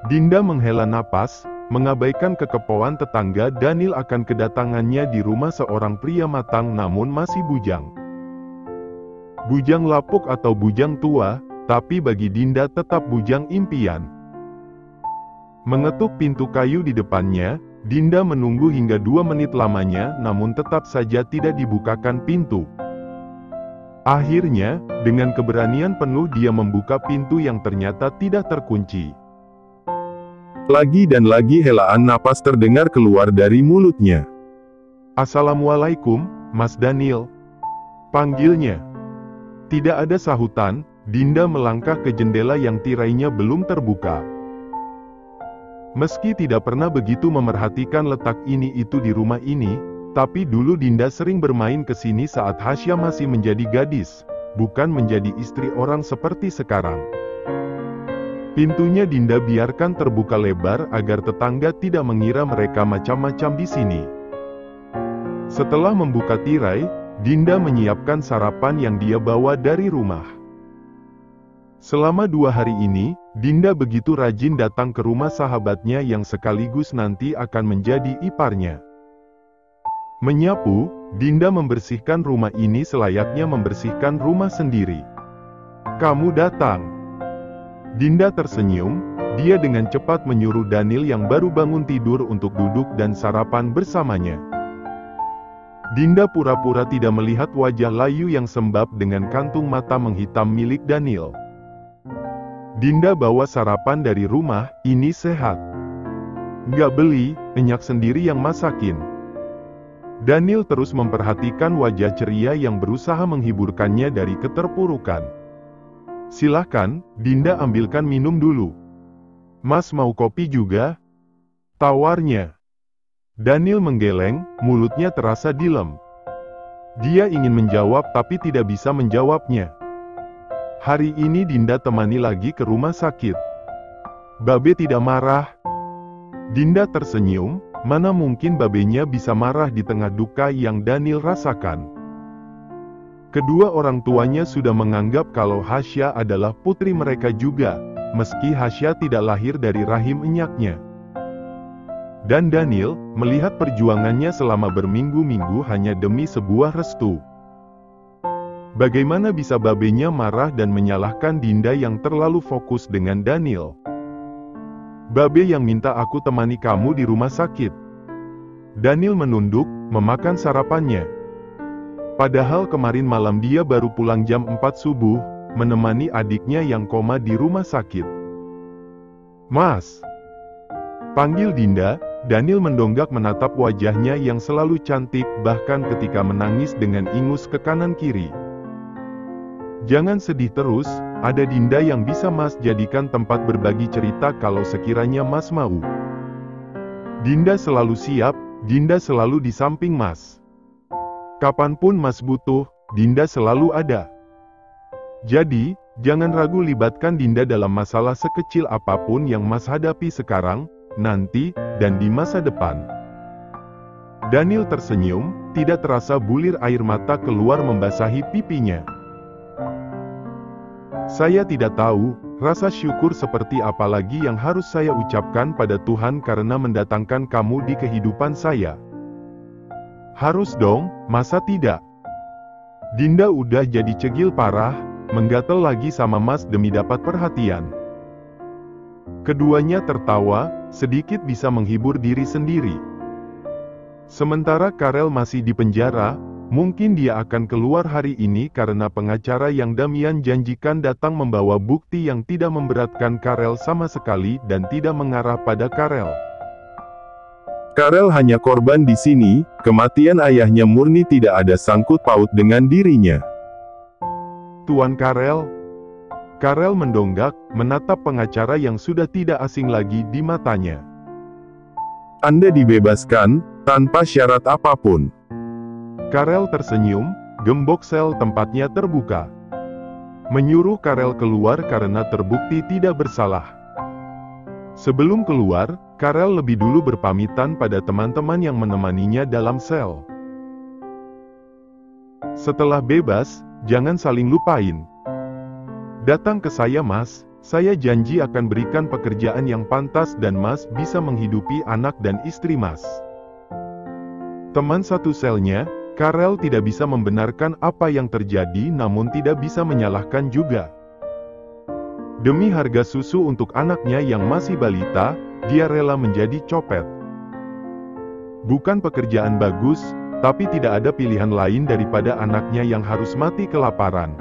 Dinda menghela napas, mengabaikan kekepoan tetangga Daniel akan kedatangannya di rumah seorang pria matang namun masih bujang. Bujang lapuk atau bujang tua, tapi bagi Dinda tetap bujang impian. Mengetuk pintu kayu di depannya, Dinda menunggu hingga 2 menit lamanya namun tetap saja tidak dibukakan pintu. Akhirnya, dengan keberanian penuh dia membuka pintu yang ternyata tidak terkunci. Lagi dan lagi helaan napas terdengar keluar dari mulutnya. "Assalamualaikum, Mas Daniel," panggilnya. Tidak ada sahutan, Dinda melangkah ke jendela yang tirainya belum terbuka. Meski tidak pernah begitu memerhatikan letak ini itu di rumah ini, tapi dulu Dinda sering bermain ke sini saat Hasya masih menjadi gadis, bukan menjadi istri orang seperti sekarang. Pintunya Dinda biarkan terbuka lebar agar tetangga tidak mengira mereka macam-macam di sini. Setelah membuka tirai, Dinda menyiapkan sarapan yang dia bawa dari rumah. Selama 2 hari ini, Dinda begitu rajin datang ke rumah sahabatnya yang sekaligus nanti akan menjadi iparnya. Menyapu, Dinda membersihkan rumah ini selayaknya membersihkan rumah sendiri. "Kamu datang." Dinda tersenyum, dia dengan cepat menyuruh Daniel yang baru bangun tidur untuk duduk dan sarapan bersamanya. Dinda pura-pura tidak melihat wajah layu yang sembab dengan kantung mata menghitam milik Daniel. "Dinda bawa sarapan dari rumah, ini sehat." "Nggak beli, Enyak sendiri yang masakin." Daniel terus memperhatikan wajah ceria yang berusaha menghiburkannya dari keterpurukan. "Silahkan, Dinda ambilkan minum dulu." "Mas mau kopi juga?" tawarnya. Daniel menggeleng, mulutnya terasa dilem. Dia ingin menjawab tapi tidak bisa menjawabnya. Hari ini Dinda temani lagi ke rumah sakit. "Babe tidak marah?" Dinda tersenyum, mana mungkin babenya bisa marah di tengah duka yang Daniel rasakan. Kedua orang tuanya sudah menganggap kalau Hasya adalah putri mereka juga, meski Hasya tidak lahir dari rahim enyaknya. Dan Daniel, melihat perjuangannya selama berminggu-minggu hanya demi sebuah restu. Bagaimana bisa babenya marah dan menyalahkan Dinda yang terlalu fokus dengan Daniel? "Babe yang minta aku temani kamu di rumah sakit." Daniel menunduk, memakan sarapannya. Padahal kemarin malam dia baru pulang jam 4 subuh, menemani adiknya yang koma di rumah sakit. "Mas," panggil Dinda. Daniel mendonggak menatap wajahnya yang selalu cantik bahkan ketika menangis dengan ingus ke kanan-kiri. "Jangan sedih terus, ada Dinda yang bisa Mas jadikan tempat berbagi cerita kalau sekiranya Mas mau. Dinda selalu siap, Dinda selalu di samping Mas. Kapanpun Mas butuh, Dinda selalu ada. Jadi, jangan ragu libatkan Dinda dalam masalah sekecil apapun yang Mas hadapi sekarang, nanti, dan di masa depan." Daniel tersenyum, tidak terasa bulir air mata keluar membasahi pipinya. "Saya tidak tahu, rasa syukur seperti apa lagi yang harus saya ucapkan pada Tuhan karena mendatangkan kamu di kehidupan saya." "Harus dong, masa tidak?" Dinda udah jadi cegil parah, menggatel lagi sama Mas demi dapat perhatian. Keduanya tertawa, sedikit bisa menghibur diri sendiri. Sementara Karel masih di penjara, mungkin dia akan keluar hari ini karena pengacara yang Damian janjikan datang membawa bukti yang tidak memberatkan Karel sama sekali dan tidak mengarah pada Karel. Karel hanya korban di sini, kematian ayahnya murni tidak ada sangkut paut dengan dirinya. "Tuan Karel?" Karel mendonggak, menatap pengacara yang sudah tidak asing lagi di matanya. "Anda dibebaskan, tanpa syarat apapun." Karel tersenyum, gembok sel tempatnya terbuka. Menyuruh Karel keluar karena terbukti tidak bersalah. Sebelum keluar, Karel lebih dulu berpamitan pada teman-teman yang menemaninya dalam sel. "Setelah bebas, jangan saling lupain. Datang ke saya Mas, Saya janji akan berikan pekerjaan yang pantas dan Mas bisa menghidupi anak dan istri Mas. Teman satu selnya, Karel tidak bisa membenarkan apa yang terjadi namun tidak bisa menyalahkan juga. Demi harga susu untuk anaknya yang masih balita, dia rela menjadi copet. Bukan pekerjaan bagus, tapi tidak ada pilihan lain daripada anaknya yang harus mati kelaparan.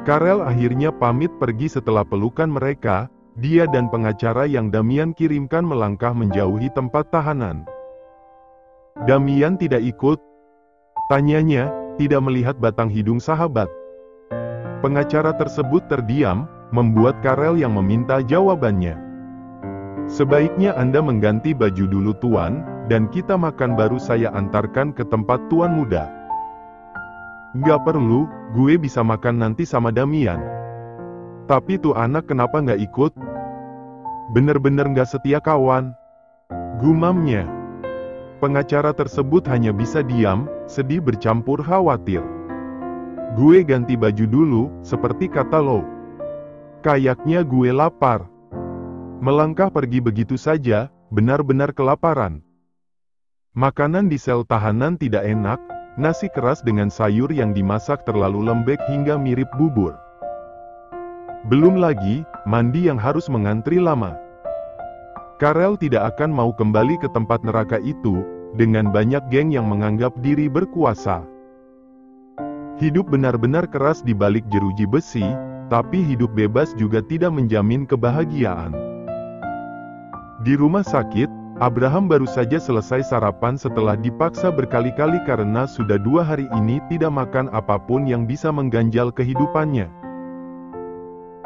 Karel akhirnya pamit pergi setelah pelukan mereka, dia dan pengacara yang Damian kirimkan melangkah menjauhi tempat tahanan. Damian tidak ikut? Tanyanya, tidak melihat batang hidung sahabat. Pengacara tersebut terdiam, membuat Karel yang meminta jawabannya. Sebaiknya Anda mengganti baju dulu Tuan, dan kita makan baru saya antarkan ke tempat Tuan muda. Nggak perlu, gue bisa makan nanti sama Damian. Tapi tuh anak kenapa nggak ikut? Bener-bener nggak setia kawan. Gumamnya. Pengacara tersebut hanya bisa diam, sedih bercampur khawatir. Gue ganti baju dulu, seperti kata lo. Kayaknya gue lapar. Melangkah pergi begitu saja, benar-benar kelaparan. Makanan di sel tahanan tidak enak, nasi keras dengan sayur yang dimasak terlalu lembek hingga mirip bubur. Belum lagi, mandi yang harus mengantri lama. Karel tidak akan mau kembali ke tempat neraka itu, dengan banyak geng yang menganggap diri berkuasa. Hidup benar-benar keras di balik jeruji besi, tapi hidup bebas juga tidak menjamin kebahagiaan. Di rumah sakit, Abraham baru saja selesai sarapan setelah dipaksa berkali-kali karena sudah 2 hari ini tidak makan apapun yang bisa mengganjal kehidupannya.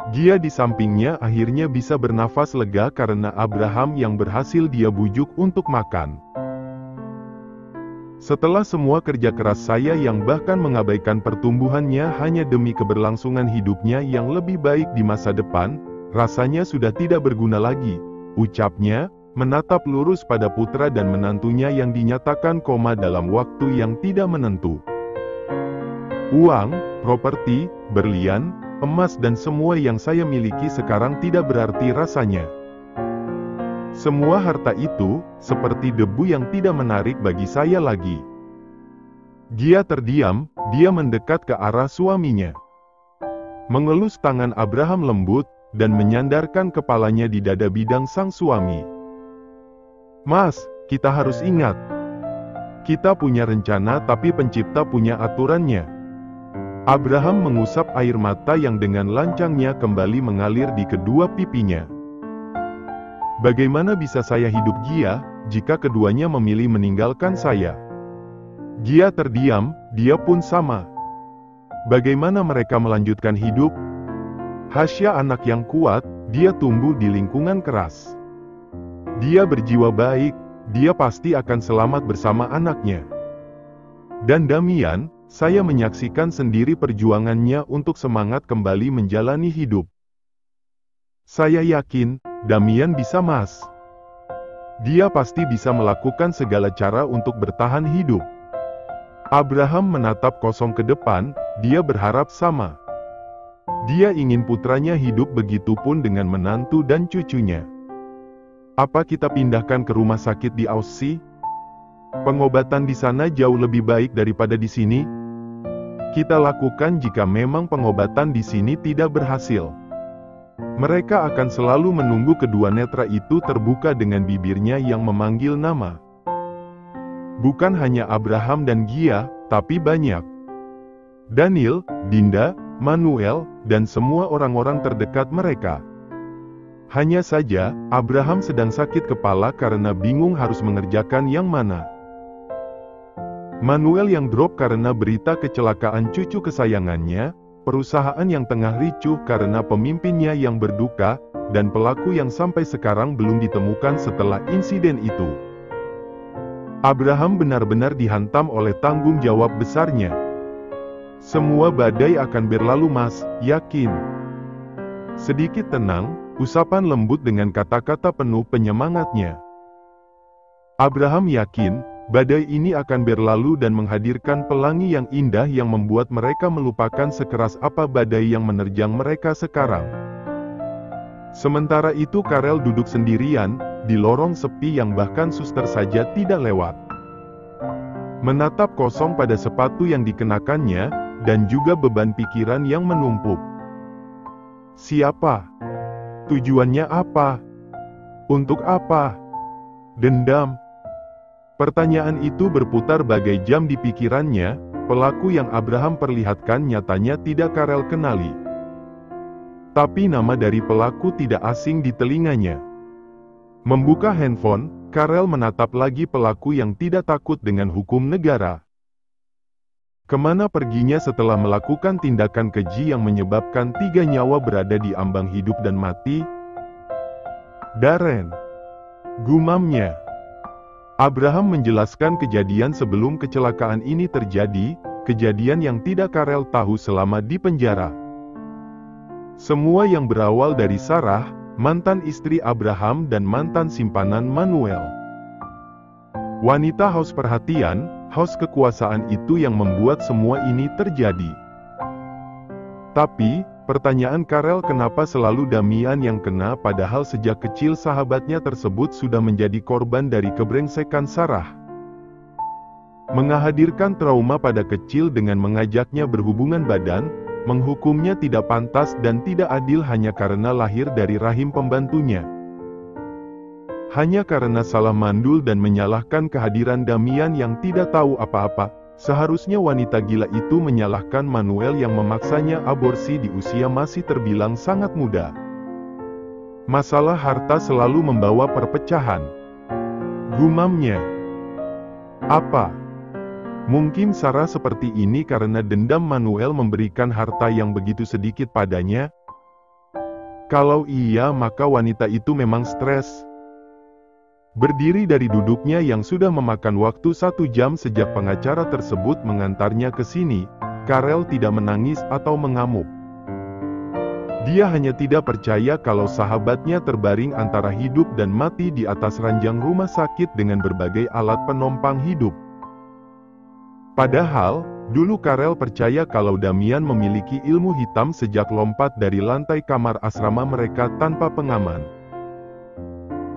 Gia di sampingnya akhirnya bisa bernafas lega karena Abraham yang berhasil dia bujuk untuk makan. Setelah semua kerja keras saya yang bahkan mengabaikan pertumbuhannya hanya demi keberlangsungan hidupnya yang lebih baik di masa depan, rasanya sudah tidak berguna lagi, ucapnya, menatap lurus pada putra dan menantunya yang dinyatakan koma dalam waktu yang tidak menentu. Uang, properti, berlian, emas dan semua yang saya miliki sekarang tidak berarti rasanya. Semua harta itu, seperti debu yang tidak menarik bagi saya lagi. Gia terdiam, dia mendekat ke arah suaminya. Mengelus tangan Abraham lembut, dan menyandarkan kepalanya di dada bidang sang suami. Mas, kita harus ingat. Kita punya rencana tapi pencipta punya aturannya. Abraham mengusap air mata yang dengan lancangnya kembali mengalir di kedua pipinya. Bagaimana bisa saya hidup Gia, jika keduanya memilih meninggalkan saya? Gia terdiam, dia pun sama. Bagaimana mereka melanjutkan hidup? Hasya anak yang kuat, dia tumbuh di lingkungan keras. Dia berjiwa baik, dia pasti akan selamat bersama anaknya. Dan Damian, saya menyaksikan sendiri perjuangannya untuk semangat kembali menjalani hidup. Saya yakin, Damian bisa Mas. Dia pasti bisa melakukan segala cara untuk bertahan hidup. Abraham menatap kosong ke depan, dia berharap sama. Dia ingin putranya hidup begitupun dengan menantu dan cucunya. Apa kita pindahkan ke rumah sakit di Aussie? Pengobatan di sana jauh lebih baik daripada di sini. Kita lakukan jika memang pengobatan di sini tidak berhasil. Mereka akan selalu menunggu kedua netra itu terbuka dengan bibirnya yang memanggil nama. Bukan hanya Abraham dan Gia, tapi banyak. Daniel, Dinda, Manuel, dan semua orang-orang terdekat mereka. Hanya saja, Abraham sedang sakit kepala karena bingung harus mengerjakan yang mana. Manuel yang drop karena berita kecelakaan cucu kesayangannya, perusahaan yang tengah ricuh karena pemimpinnya yang berduka, dan pelaku yang sampai sekarang belum ditemukan setelah insiden itu. Abraham benar-benar dihantam oleh tanggung jawab besarnya. Semua badai akan berlalu Mas, yakin. Sedikit tenang, usapan lembut dengan kata-kata penuh penyemangatnya. Abraham yakin, badai ini akan berlalu dan menghadirkan pelangi yang indah yang membuat mereka melupakan sekeras apa badai yang menerjang mereka sekarang. Sementara itu Karel duduk sendirian, di lorong sepi yang bahkan suster saja tidak lewat. Menatap kosong pada sepatu yang dikenakannya, dan juga beban pikiran yang menumpuk. Siapa? Tujuannya apa? Untuk apa? Dendam? Pertanyaan itu berputar bagai jam di pikirannya. Pelaku yang Abraham perlihatkan nyatanya tidak Karel kenali. Tapi nama dari pelaku tidak asing di telinganya. Membuka handphone, Karel menatap lagi pelaku yang tidak takut dengan hukum negara. Kemana perginya setelah melakukan tindakan keji yang menyebabkan 3 nyawa berada di ambang hidup dan mati? Darren, gumamnya. Abraham menjelaskan kejadian sebelum kecelakaan ini terjadi, kejadian yang tidak Karel tahu selama di penjara. Semua yang berawal dari Sarah, mantan istri Abraham dan mantan simpanan Manuel. Wanita haus perhatian, haus kekuasaan itu yang membuat semua ini terjadi. Tapi, pertanyaan Karel kenapa selalu Damian yang kena padahal sejak kecil sahabatnya tersebut sudah menjadi korban dari kebrengsekan Sarah. Menghadirkan trauma pada kecil dengan mengajaknya berhubungan badan, menghukumnya tidak pantas dan tidak adil hanya karena lahir dari rahim pembantunya. Hanya karena salah mandul dan menyalahkan kehadiran Damian yang tidak tahu apa-apa. Seharusnya wanita gila itu menyalahkan Manuel yang memaksanya aborsi di usia masih terbilang sangat muda. Masalah harta selalu membawa perpecahan. Gumamnya. Apa? Mungkin Sarah seperti ini karena dendam Manuel memberikan harta yang begitu sedikit padanya? Kalau iya, maka wanita itu memang stres. Berdiri dari duduknya yang sudah memakan waktu 1 jam sejak pengacara tersebut mengantarnya ke sini, Karel tidak menangis atau mengamuk. Dia hanya tidak percaya kalau sahabatnya terbaring antara hidup dan mati di atas ranjang rumah sakit dengan berbagai alat penompang hidup. Padahal, dulu Karel percaya kalau Damian memiliki ilmu hitam sejak lompat dari lantai kamar asrama mereka tanpa pengaman.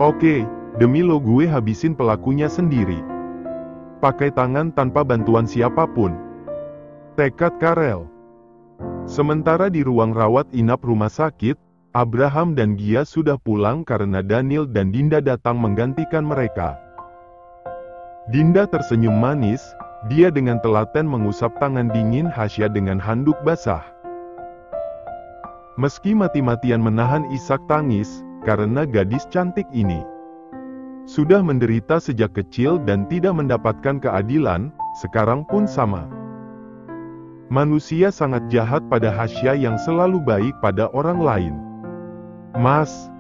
Oke. Demi lo gue habisin pelakunya sendiri. Pakai tangan tanpa bantuan siapapun. Tekad Karel. Sementara di ruang rawat inap rumah sakit, Abraham dan Gia sudah pulang karena Daniel dan Dinda datang menggantikan mereka. Dinda tersenyum manis, dia dengan telaten mengusap tangan dingin Hasya dengan handuk basah. Meski mati-matian menahan isak tangis, karena gadis cantik ini sudah menderita sejak kecil dan tidak mendapatkan keadilan, sekarang pun sama. Manusia sangat jahat pada Hasya yang selalu baik pada orang lain. Mas.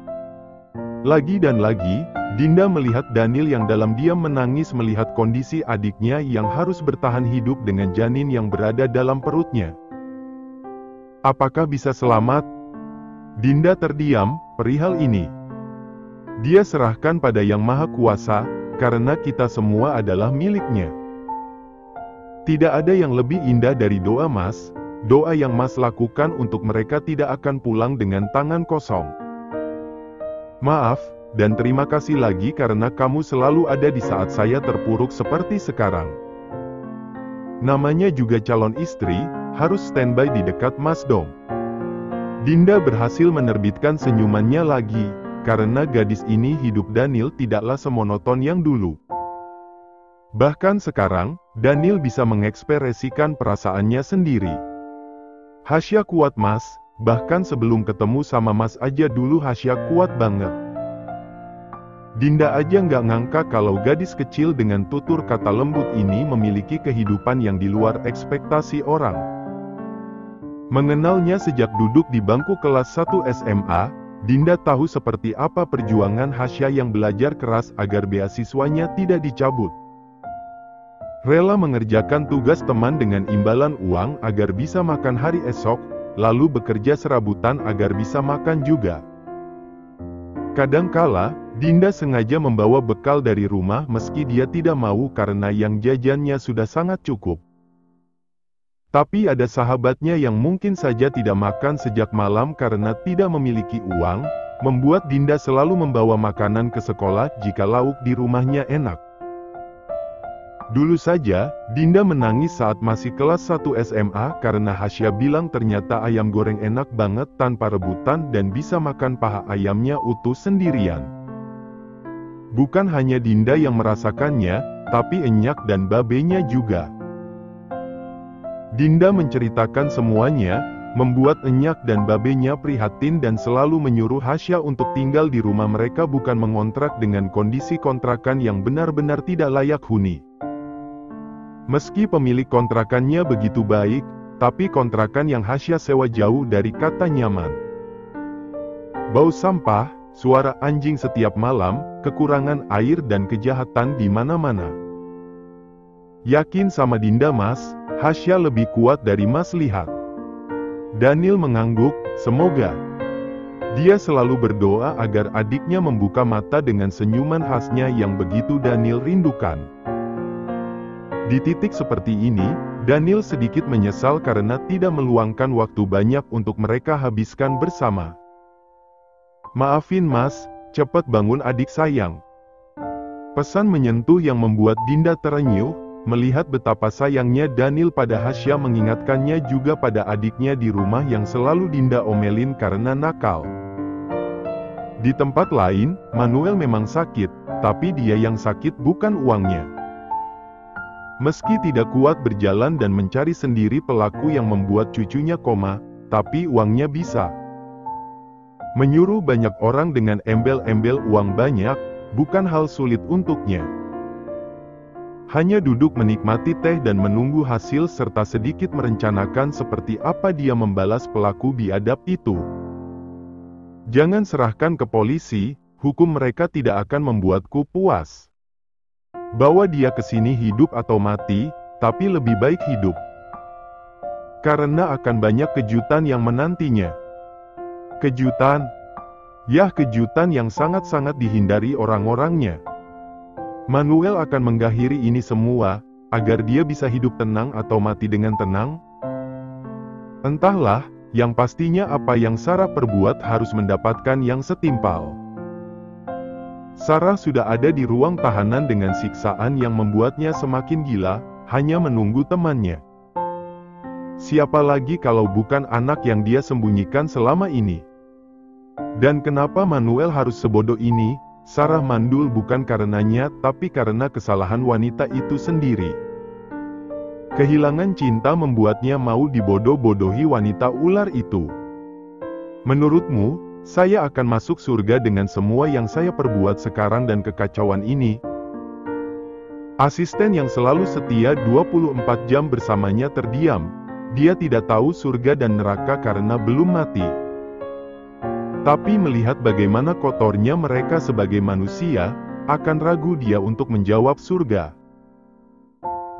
Lagi dan lagi, Dinda melihat Daniel yang dalam diam menangis melihat kondisi adiknya yang harus bertahan hidup dengan janin yang berada dalam perutnya. Apakah bisa selamat? Dinda terdiam, perihal ini. Dia serahkan pada Yang Maha Kuasa, karena kita semua adalah miliknya. Tidak ada yang lebih indah dari doa Mas, doa yang Mas lakukan untuk mereka tidak akan pulang dengan tangan kosong. Maaf, dan terima kasih lagi karena kamu selalu ada di saat saya terpuruk seperti sekarang. Namanya juga calon istri, harus standby di dekat Mas dong. Dinda berhasil menerbitkan senyumannya lagi. Karena gadis ini hidup Daniel tidaklah semonoton yang dulu. Bahkan sekarang, Daniel bisa mengekspresikan perasaannya sendiri. Hasya kuat Mas, bahkan sebelum ketemu sama Mas aja dulu Hasya kuat banget. Dinda aja nggak ngangka kalau gadis kecil dengan tutur kata lembut ini memiliki kehidupan yang di luar ekspektasi orang. Mengenalnya sejak duduk di bangku kelas 1 SMA, Dinda tahu seperti apa perjuangan Hasya yang belajar keras agar beasiswanya tidak dicabut. Rela mengerjakan tugas teman dengan imbalan uang agar bisa makan hari esok, lalu bekerja serabutan agar bisa makan juga. Kadangkala, Dinda sengaja membawa bekal dari rumah meski dia tidak mau karena yang jajannya sudah sangat cukup. Tapi ada sahabatnya yang mungkin saja tidak makan sejak malam karena tidak memiliki uang, membuat Dinda selalu membawa makanan ke sekolah jika lauk di rumahnya enak. Dulu saja, Dinda menangis saat masih kelas 1 SMA karena Hasya bilang ternyata ayam goreng enak banget tanpa rebutan dan bisa makan paha ayamnya utuh sendirian. Bukan hanya Dinda yang merasakannya, tapi Enyak dan babenya juga. Dinda menceritakan semuanya, membuat Enyak dan babenya prihatin dan selalu menyuruh Hasya untuk tinggal di rumah mereka bukan mengontrak dengan kondisi kontrakan yang benar-benar tidak layak huni. Meski pemilik kontrakannya begitu baik, tapi kontrakan yang Hasya sewa jauh dari kata nyaman. Bau sampah, suara anjing setiap malam, kekurangan air dan kejahatan di mana-mana. Yakin sama Dinda Mas, Hasya lebih kuat dari Mas lihat. Daniel mengangguk, semoga. Dia selalu berdoa agar adiknya membuka mata dengan senyuman khasnya yang begitu Daniel rindukan. Di titik seperti ini, Daniel sedikit menyesal karena tidak meluangkan waktu banyak untuk mereka habiskan bersama. Maafin Mas, cepat bangun adik sayang. Pesan menyentuh yang membuat Dinda terenyuh, melihat betapa sayangnya Daniel pada Hasya mengingatkannya juga pada adiknya di rumah yang selalu Dinda omelin karena nakal. Di tempat lain, Manuel memang sakit, tapi dia yang sakit bukan uangnya. Meski tidak kuat berjalan dan mencari sendiri pelaku yang membuat cucunya koma, tapi uangnya bisa. Menyuruh banyak orang dengan embel-embel uang banyak, bukan hal sulit untuknya. Hanya duduk menikmati teh dan menunggu hasil serta sedikit merencanakan seperti apa dia membalas pelaku biadab itu. Jangan serahkan ke polisi, hukum mereka tidak akan membuatku puas. Bawa dia ke sini hidup atau mati, tapi lebih baik hidup. Karena akan banyak kejutan yang menantinya. Kejutan? Yah, kejutan yang sangat-sangat dihindari orang-orangnya. Manuel akan mengakhiri ini semua, agar dia bisa hidup tenang atau mati dengan tenang? Entahlah, yang pastinya apa yang Sarah perbuat harus mendapatkan yang setimpal. Sarah sudah ada di ruang tahanan dengan siksaan yang membuatnya semakin gila, hanya menunggu temannya. Siapa lagi kalau bukan anak yang dia sembunyikan selama ini? Dan kenapa Manuel harus sebodoh ini? Sarah mandul bukan karenanya, tapi karena kesalahan wanita itu sendiri. Kehilangan cinta membuatnya mau dibodoh-bodohi wanita ular itu. Menurutmu, saya akan masuk surga dengan semua yang saya perbuat sekarang dan kekacauan ini? Asisten yang selalu setia 24 jam bersamanya terdiam. Dia tidak tahu surga dan neraka karena belum mati. Tapi melihat bagaimana kotornya mereka sebagai manusia, akan ragu dia untuk menjawab surga.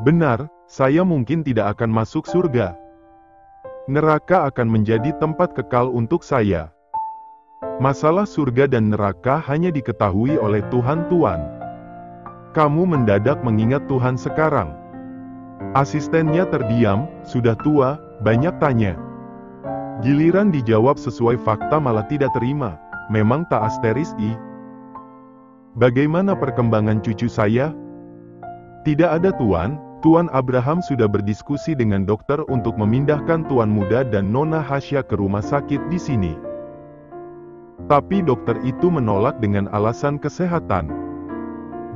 Benar, saya mungkin tidak akan masuk surga. Neraka akan menjadi tempat kekal untuk saya. Masalah surga dan neraka hanya diketahui oleh Tuhan. Kamu mendadak mengingat Tuhan sekarang. Asistennya terdiam, sudah tua, banyak tanya. Giliran dijawab sesuai fakta malah tidak terima. Memang tak asteris i. Bagaimana perkembangan cucu saya? Tidak ada Tuan. Tuan Abraham sudah berdiskusi dengan dokter untuk memindahkan Tuan Muda dan Nona Hasya ke rumah sakit di sini. Tapi dokter itu menolak dengan alasan kesehatan.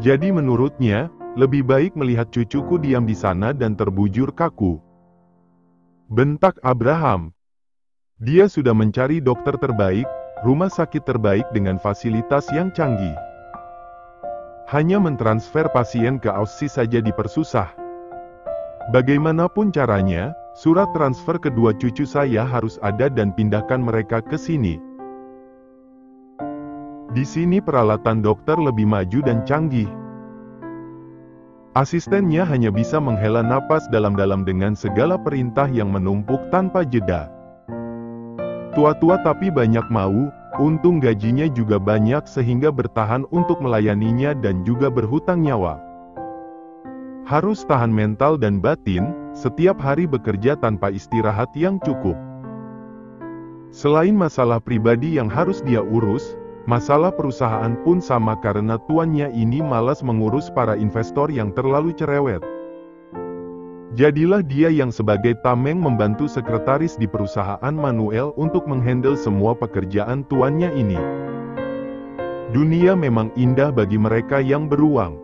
Jadi menurutnya, lebih baik melihat cucuku diam di sana dan terbujur kaku. Bentak Abraham. Dia sudah mencari dokter terbaik, rumah sakit terbaik dengan fasilitas yang canggih. Hanya mentransfer pasien ke Aussie saja dipersusah. Bagaimanapun caranya, surat transfer kedua cucu saya harus ada dan pindahkan mereka ke sini. Di sini peralatan dokter lebih maju dan canggih. Asistennya hanya bisa menghela napas dalam-dalam dengan segala perintah yang menumpuk tanpa jeda. Tua-tua tapi banyak mau, untung gajinya juga banyak sehingga bertahan untuk melayaninya dan juga berhutang nyawa. Harus tahan mental dan batin, setiap hari bekerja tanpa istirahat yang cukup. Selain masalah pribadi yang harus dia urus, masalah perusahaan pun sama karena tuannya ini malas mengurus para investor yang terlalu cerewet. Jadilah dia yang sebagai tameng membantu sekretaris di perusahaan Manuel untuk menghandle semua pekerjaan tuannya ini. Dunia memang indah bagi mereka yang beruang.